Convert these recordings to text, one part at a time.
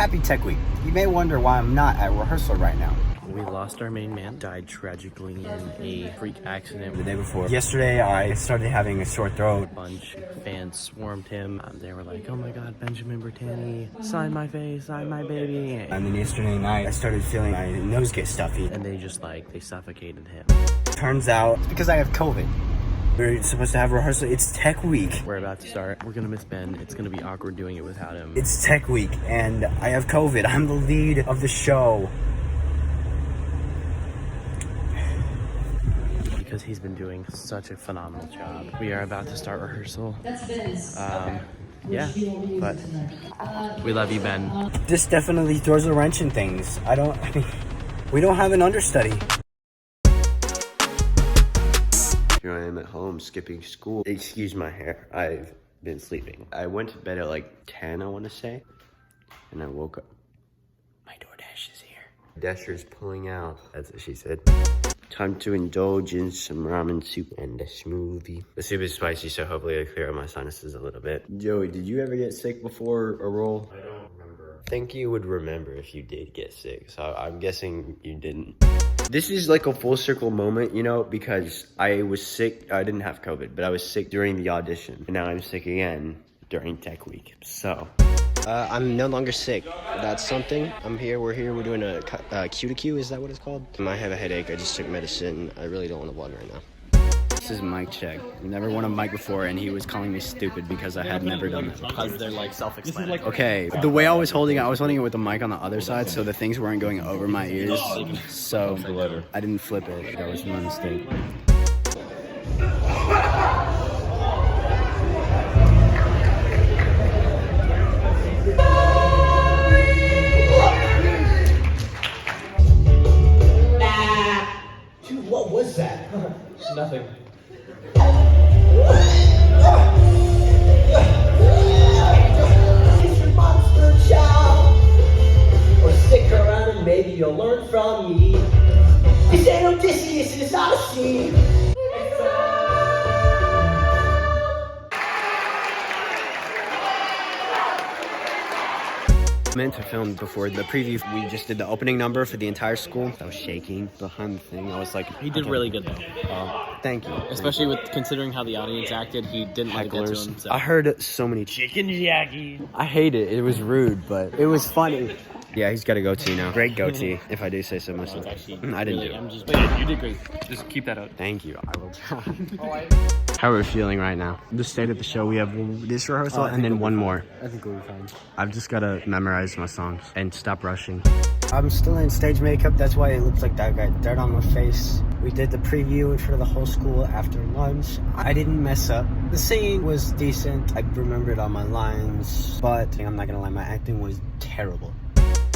Happy Tech Week. You may wonder why I'm not at rehearsal right now. We lost our main man, died tragically in a freak accident The day before. Yesterday, I started having a sore throat. A bunch of fans swarmed him. They were like, oh my god, Benjamin Bertani, sign my face, sign my baby. And then yesterday night, I started feeling my nose get stuffy. And they just they suffocated him. Turns out, it's because I have COVID. We're supposed to have rehearsal. It's Tech Week. We're about to start. We're gonna miss Ben. It's gonna be awkward doing it without him. It's Tech Week, and I have COVID. I'm the lead of the show. Because he's been doing such a phenomenal job. We are about to start rehearsal. Yeah, but we love you, Ben. This definitely throws a wrench in things. We don't have an understudy. Here I am at home skipping school. Excuse my hair, I've been sleeping. I went to bed at like 10, I want to say, and I woke up. My DoorDash is here. Dasher's pulling out, that's what she said. Time to indulge in some ramen soup and a smoothie. The soup is spicy, so hopefully it'll clear out my sinuses a little bit. Joey, did you ever get sick before a role? I don't remember. I think you would remember if you did get sick, so I'm guessing you didn't. This is like a full circle moment, you know, because I was sick. I didn't have COVID, but I was sick during the audition. And now I'm sick again during Tech Week, so. I'm no longer sick. That's something. I'm here. We're here. We're doing a Q to Q. Is that what it's called? I have a headache. I just took medicine. I really don't want to blood right now. This is mic check. Never won a mic before, and he was calling me stupid because I had never done that. Because they're self-explanatory. Okay, the way I was holding it with the mic on the other side, so the things weren't going over my ears. So I didn't flip it. That was my mistake. What was that? Nothing. It's your monster child. Or stick around and maybe you'll learn from me. This ain't Odysseus, it's Odyssey. I meant to film before the preview. We just did the opening number for the entire school. I was shaking behind the thing. I was like, He did really good though. Thank you. Especially with considering how the audience acted, he didn't let it get to him. So. I heard so many Chicken Jackie. I hate it. It was rude, but it was funny. Yeah, he's got a goatee now. Great goatee, if I do say so myself. I didn't do it. But yeah, you did great. Just keep that up. Thank you. I will try. How are we feeling right now? The state of the show, we have this rehearsal and then one more. I think we'll be fine. I've just got to memorize my songs and stop rushing. I'm still in stage makeup. That's why it looks like that got dirt on my face. We did the preview in front of the whole school after lunch. I didn't mess up. The singing was decent. I remembered all my lines, but I'm not gonna lie, my acting was terrible.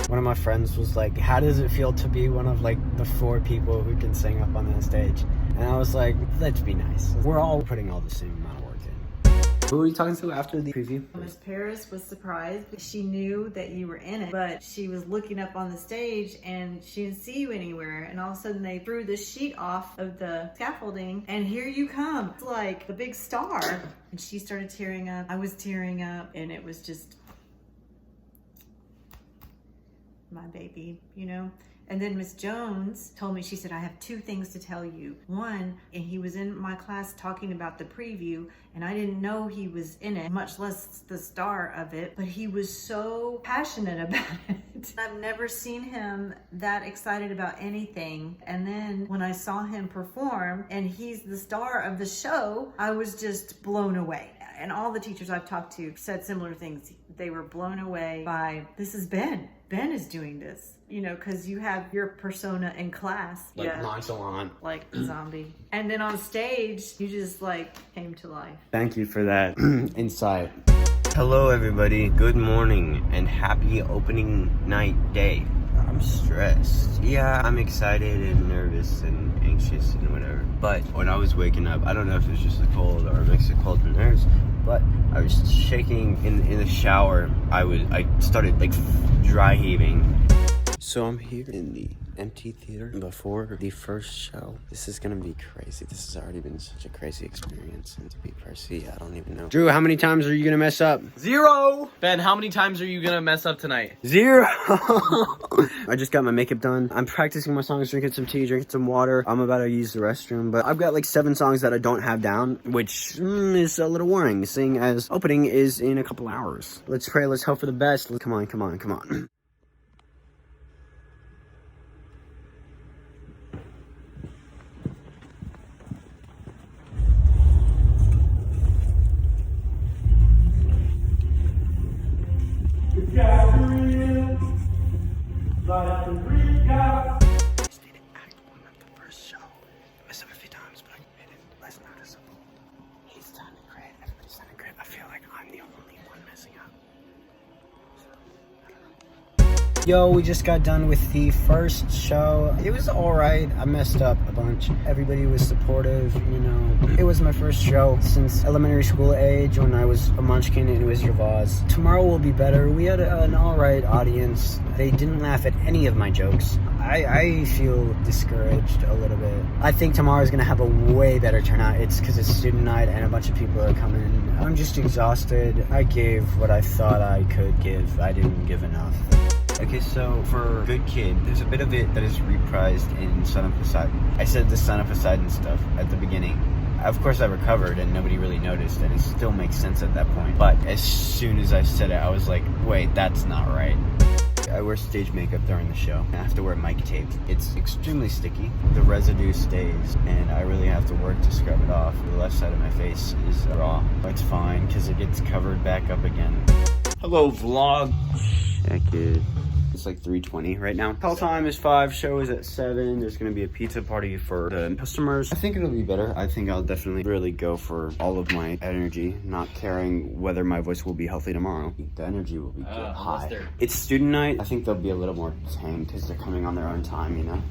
One of my friends was like, how does it feel to be one of like the 4 people who can sing up on that stage? And I was like, let's be nice. We're all putting all the same amount of work in. Who were you talking to after the preview? Miss Paris was surprised. She knew that you were in it, but she was looking up on the stage and she didn't see you anywhere. And all of a sudden they threw the sheet off of the scaffolding and here you come. It's like the big star. And she started tearing up. I was tearing up and it was just my baby, you know? And then Miss Jones told me, she said, I have 2 things to tell you. One, and he was in my class talking about the preview and I didn't know he was in it, much less the star of it, but he was so passionate about it. I've never seen him that excited about anything. And then when I saw him perform and he's the star of the show, I was just blown away. And all the teachers I've talked to said similar things. They were blown away by, this is Ben. Ben is doing this, you know, because you have your persona in class. Like nonchalant. Like a zombie. And then on stage, you just came to life. Thank you for that insight. Hello everybody, good morning and happy opening night day. I'm stressed. Yeah, I'm excited and nervous and anxious and whatever. But when I was waking up, I don't know if it was just the cold or a mix of cold and nerves, but I was shaking in the shower. I started dry heaving. So I'm here in the empty theater before the first show. This is gonna be crazy. This has already been such a crazy experience. And to be Percy, I don't even know. Drew, how many times are you gonna mess up? 0. Ben, how many times are you gonna mess up tonight? 0. I just got my makeup done. I'm practicing my songs, drinking some tea, drinking some water. I'm about to use the restroom, but I've got like 7 songs that I don't have down, which is a little worrying, seeing as opening is in a couple hours. Let's pray, let's hope for the best. Come on, come on, come on. Yo, we just got done with the first show. It was alright. I messed up a bunch. Everybody was supportive, you know. It was my first show since elementary school age when I was a munchkin and it was your Vaz. Tomorrow will be better. We had an alright audience. They didn't laugh at any of my jokes. I feel discouraged a little bit. I think tomorrow's gonna have a way better turnout. It's because it's student night and a bunch of people are coming. I'm just exhausted. I gave what I thought I could give. I didn't give enough. Okay, so for Good Kid, there's a bit of it that is reprised in Son of Poseidon. I said the Son of Poseidon stuff at the beginning. Of course I recovered and nobody really noticed and it still makes sense at that point. But as soon as I said it, I was like, wait, that's not right. I wear stage makeup during the show. I have to wear mic tape. It's extremely sticky. The residue stays and I really have to work to scrub it off. The left side of my face is raw. It's fine because it gets covered back up again. Hello, vlog. Yeah, kid. It's like 3:20 right now. Call time is 5, show is at 7. There's gonna be a pizza party for the customers. I think it'll be better. I think I'll definitely really go for all of my energy, not caring whether my voice will be healthy tomorrow. The energy will be high. It's student night. I think they'll be a little more tame because they're coming on their own time, you know?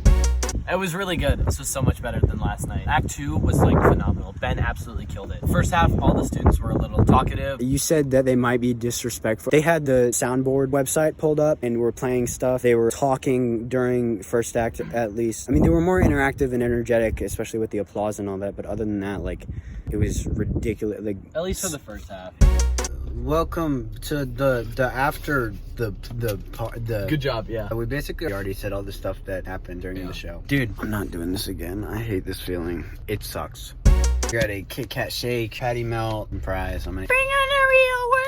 It was really good. This was so much better than last night. Act 2 was like phenomenal. Ben absolutely killed it. First half, all the students were a little talkative. You said that they might be disrespectful. They had the soundboard website pulled up and were playing stuff. They were talking during first act at least. I mean, they were more interactive and energetic, especially with the applause and all that. But other than that, like, it was ridiculous. Like, at least for the first half. Welcome to the after the Good job, yeah. We basically already said all the stuff that happened during the show. Dude, I'm not doing this again. I hate this feeling. It sucks. Got a Kit Kat shake, patty melt, and fries. I'm gonna bring on the real world.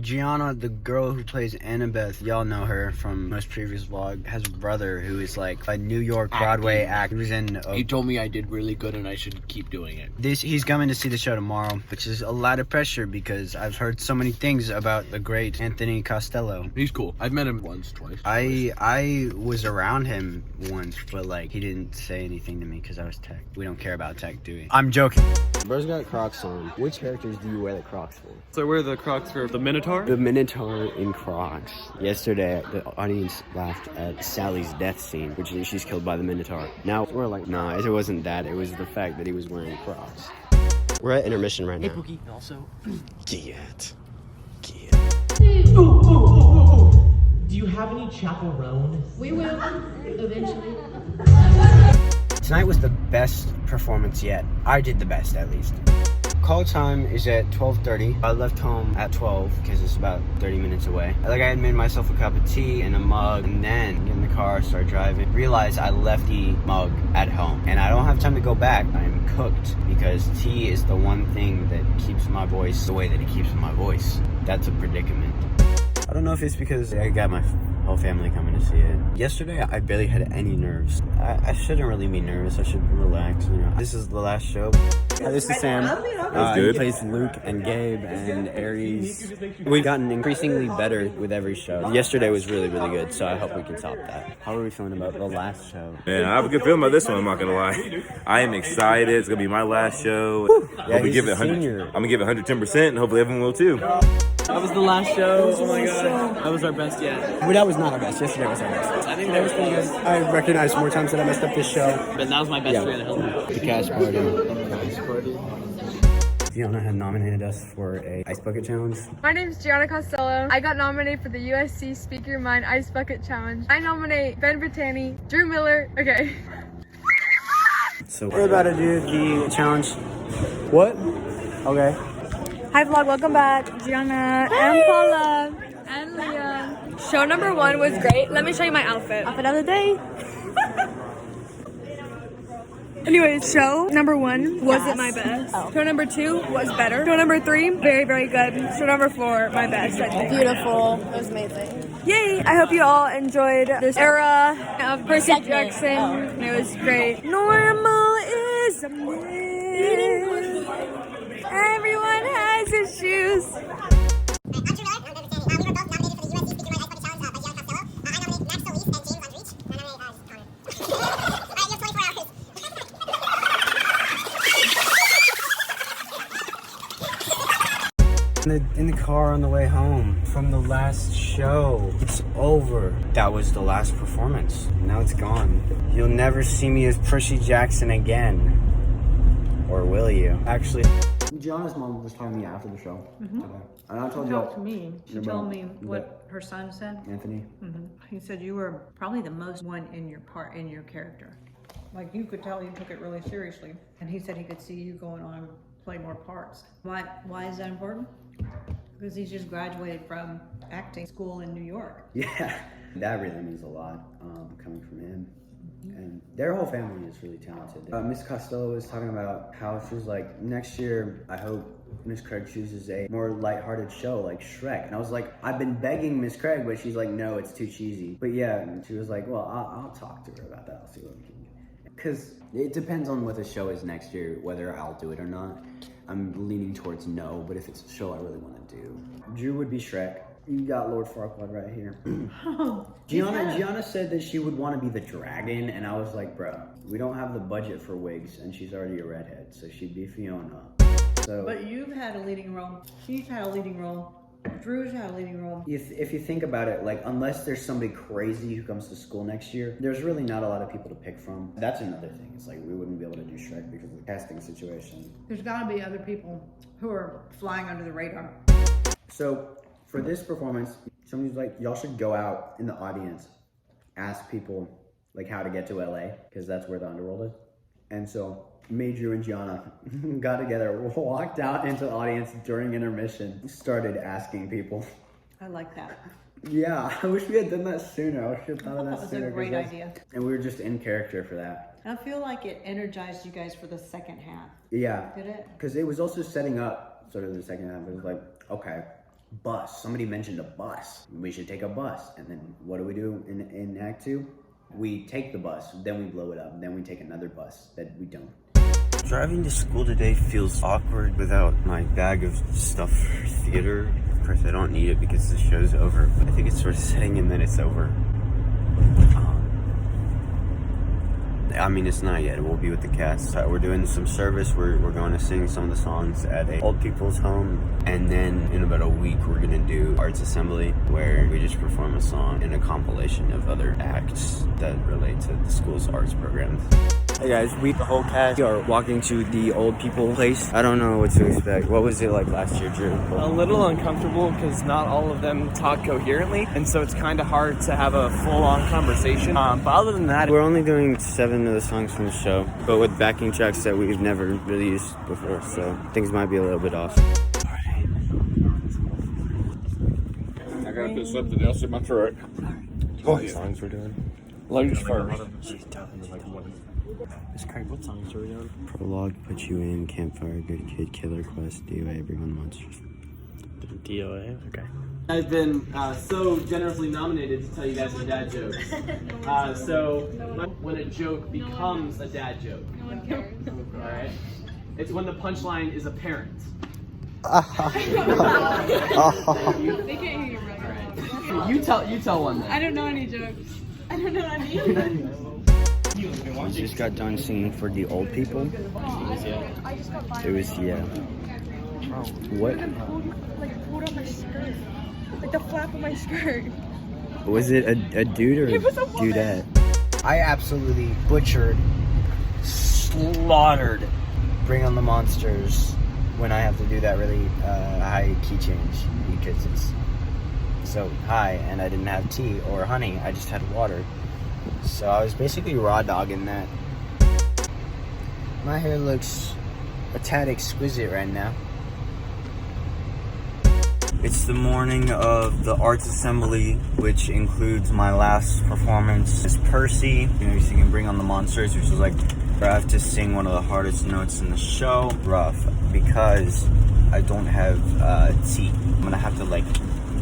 Gianna, the girl who plays Annabeth, y'all know her from most previous vlog, has a brother who is like a New York Broadway actor. He was in. He told me I did really good and I should keep doing it. He's coming to see the show tomorrow, which is a lot of pressure because I've heard so many things about the great Anthony Costello. He's cool. I've met him once, twice. I was around him once, but like he didn't say anything to me because I was tech. We don't care about tech, do we? I'm joking. Bro's got Crocs on. Which characters do you wear the Crocs for? So I wear the Crocs for the Minotaur? The Minotaur in Crocs. Yesterday, the audience laughed at Sally's death scene, which is she's killed by the Minotaur. Now, we're like, nah, it wasn't that. It was the fact that he was wearing Crocs. We're at intermission right now. Hey, Pookie, also. Get. Do you have any chaperones? We will, eventually. Tonight was the best performance yet. I did the best, at least. Call time is at 12:30. I left home at 12 because it's about 30 minutes away. Like, I had made myself a cup of tea and a mug, and then get in the car, start driving. Realized I left the mug at home, and I don't have time to go back. I am cooked because tea is the one thing that keeps my voice the way that it keeps my voice. That's a predicament. I don't know if it's because I got my whole family coming to see it. Yesterday, I barely had any nerves. I shouldn't really be nervous. I should relax, you know. This is the last show. This is Sam. He plays Luke and Gabe and Aries. We've gotten increasingly better with every show. Yesterday was really, really good, so I hope we can top that. How are we feeling about the last show? Man, I have a good feeling about this one, I'm not gonna lie. I am excited. It's gonna be my last show. Yeah, he's a senior. I'm gonna give it 110%, and hopefully everyone will too. That was the last show. Oh my god. That was our best yet. Well, that was not our best. Yesterday was our best. I think that was pretty good. I recognized more times that I messed up this show. But that was my best Yeah. three of the hill. The cast party. If Gianna had nominated us for a Ice Bucket Challenge. My name's Gianna Costello. I got nominated for the USC Speak Your Mind Ice Bucket Challenge. I nominate Ben Bertani, Drew Miller. Okay. So we're about to do the challenge. What? Okay. Hi vlog, welcome back. Gianna and Paula and Leah. Show number 1 was great. Let me show you my outfit. Outfit of the day. Anyways, show number 1 wasn't my best. Show number 2 was better. Show number 3, very, very good. Show number 4, my best, I think. Beautiful. It was amazing. Yay! I hope you all enjoyed this era of Percy Jackson. It was great. Normal is a myth. Everyone has issues. In the car on the way home from the last show. It's over. That was the last performance. Now it's gone. You'll never see me as Percy Jackson again. Or will you? Actually, Gianna's mom was talking to me after the show. Okay. And I told you. To me, she told me what her son said. Anthony. He said you were probably the most one in your character. Like you could tell you took it really seriously. And he said he could see you going on and play more parts. Why is that important? Because he's just graduated from acting school in New York. Yeah, that really means a lot coming from him. And their whole family is really talented. Miss Costello was talking about how she was like, next year, I hope Miss Craig chooses a more lighthearted show like Shrek. And I was like, I've been begging Miss Craig, but she's like, no, it's too cheesy. But yeah, and she was like, well, I'll talk to her about that. I'll see what we can do. Because it depends on what the show is next year, whether I'll do it or not. I'm leaning towards no, but if it's a show I really want to do. Drew would be Shrek. You got Lord Farquaad right here. Gianna said that she would want to be the dragon, and I was like, bro, we don't have the budget for wigs, and she's already a redhead, so she'd be Fiona. So, but you've had a leading role. She's had a leading role. Drew's had a leading role. If you think about it, like, unless there's somebody crazy who comes to school next year, there's really not a lot of people to pick from. That's another thing. It's like we wouldn't be able to do Shrek because of the casting situation. There's got to be other people who are flying under the radar. So for this performance, somebody's like, y'all should go out in the audience, ask people like how to get to LA, because that's where the underworld is. And so me, Drew, and Gianna got together, walked out into the audience during intermission, started asking people. I like that. Yeah, I wish we had done that sooner. I should have thought of that sooner. That was a great idea. And we were just in character for that. I feel like it energized you guys for the second half. Yeah. Did it? Because it was also setting up sort of the second half. It was like, okay, bus. Somebody mentioned a bus. We should take a bus. And then what do we do in Act 2? We take the bus, then we blow it up, then we take another bus that we don't. Driving to school today feels awkward without my bag of stuff for theater. Of course, I don't need it because the show's over, but I think it's sort of setting in that it's over. I mean, it's not yet. We'll be with the cast. We're doing some service. We're going to sing some of the songs at a old people's home. And then in about a week, we're going to do Arts Assembly, where we just perform a song in a compilation of other acts that relate to the school's arts programs. Hey guys, we, the whole cast, are walking to the old people place. I don't know what to expect. What was it like last year, Drew? A little uncomfortable because not all of them talk coherently, and so it's kind of hard to have a full-on conversation. But other than that, we're only doing 7 of the songs from the show, but with backing tracks that we've never really used before, so things might be a little bit off. I gotta put something else in my throat. What songs we're doing? Ladies first. Miss Craig, what songs are we doing? Prologue, Put You In, Campfire, Good Kid, Killer Quest, DOA, Bring On Monsters. DOA, okay. I've been so generously nominated to tell you guys some dad jokes. So when a joke becomes a dad joke, No one cares. all right? It's when the punchline is apparent. They can't hear you right. All right. You tell one then. I don't know any jokes. I don't know any. We just got done singing for the old people. I just got fired. It was, yeah. What? Pulled up my skirt. Like the flap of my skirt. Was it a dude or It was a woman. dudette? I absolutely butchered, slaughtered Bring On the Monsters when I have to do that really high key change because it's so high and I didn't have tea or honey, I just had water. So I was basically raw dogging that. My hair looks a tad exquisite right now. It's the morning of the arts assembly, which includes my last performance as Percy. You know, singing Bring on the Monsters, which is like, I have to sing one of the hardest notes in the show. Rough, because I don't have tea. I'm gonna have to like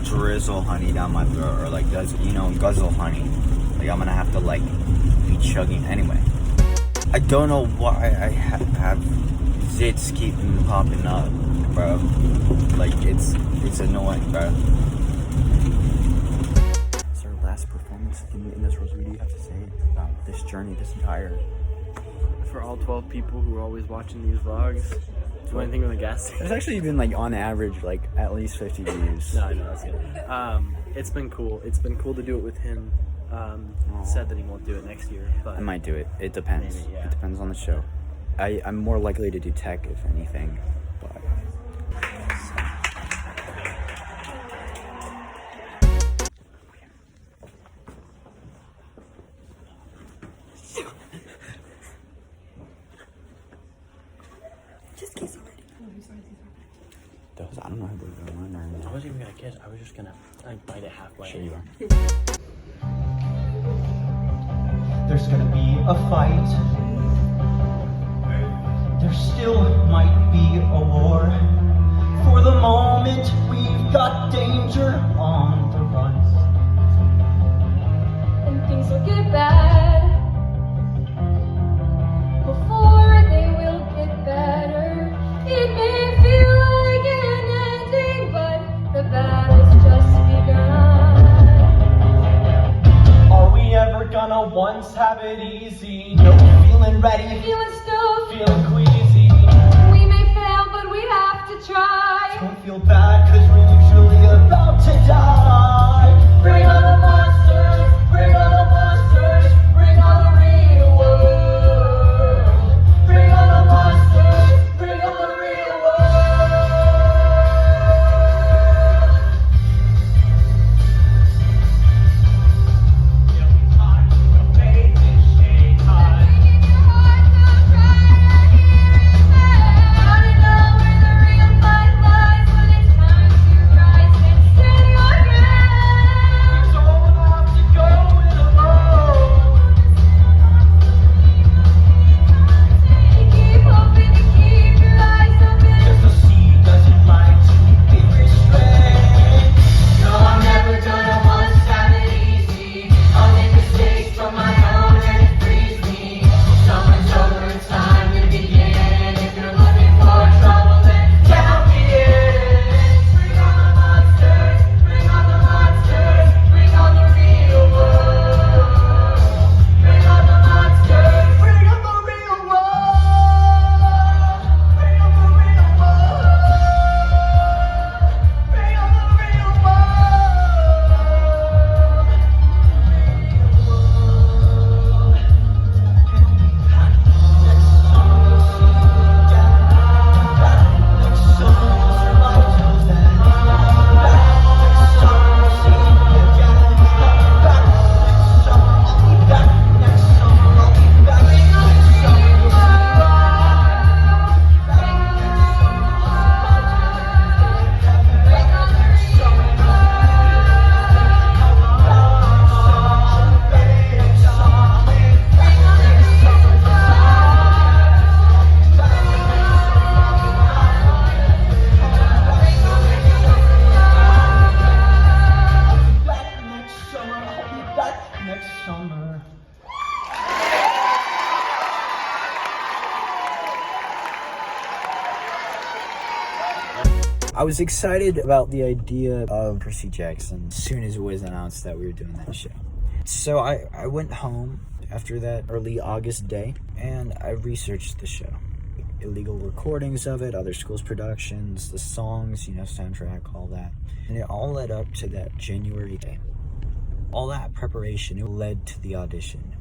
drizzle honey down my throat, or like guzzle honey. Like I'm gonna have to like be chugging anyway. I don't know why I have zits keeping popping up, bro. Like it's annoying, bro. It's our last performance in this rose. What do you have to say about this journey, this entire? For all 12 people who are always watching these vlogs, do you want anything on the gas? There's actually been like on average like at least 50 views. No, that's good. It's been cool. It's been cool to do it with him. Sad that he won't do it next year, but I might do it. It depends. Maybe, yeah. It depends on the show. I'm more likely to do tech if anything, but. Just kiss already. Those, I don't know how they're going on. I wasn't even gonna kiss. I was just gonna like bite it halfway. Sure you are. There's gonna be a fight. There still might be a war. For the moment, we've got danger on the run. And things will get bad before they will get better. It may feel like an ending, but the battle's just begun. Are we ever gonna once have it easy? No feeling ready, Feeling stuffed, feeling queasy. we may fail, but we have to try. Don't feel bad, cause we're usually about to die. Bring on the monsters, bring on the monsters, bring on the real world. Bring on the monsters, bring on the real world. I was excited about the idea of Percy Jackson as soon as it was announced that we were doing that show. So I went home after that early August day and I researched the show. Illegal recordings of it, other schools' productions, the songs, soundtrack, all that. And it all led up to that January day. All that preparation, it led to the audition.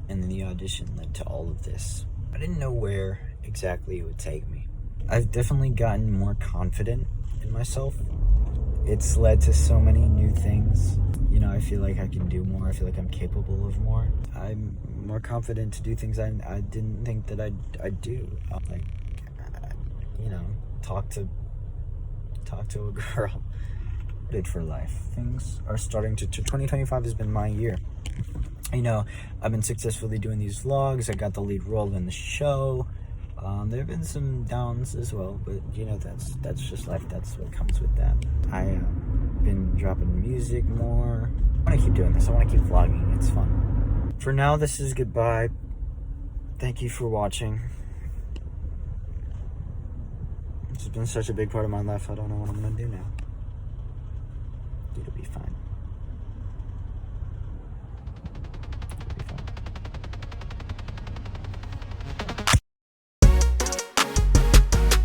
And then the audition led to all of this. I didn't know where exactly it would take me. I've definitely gotten more confident in myself. It's led to so many new things. You know, I feel like I can do more. I feel like I'm capable of more. I'm more confident to do things I didn't think that I'd do. Like, you know, talk to a girl. Good for life. Things are starting to 2025 has been my year. You know, I've been successfully doing these vlogs. I got the lead role in the show. There have been some downs as well, but you know, that's just life. That's what comes with that. I've been dropping music more. I want to keep doing this. I want to keep vlogging. It's fun. For now, this is goodbye. Thank you for watching. This has been such a big part of my life. I don't know what I'm gonna do now. It'll be fine.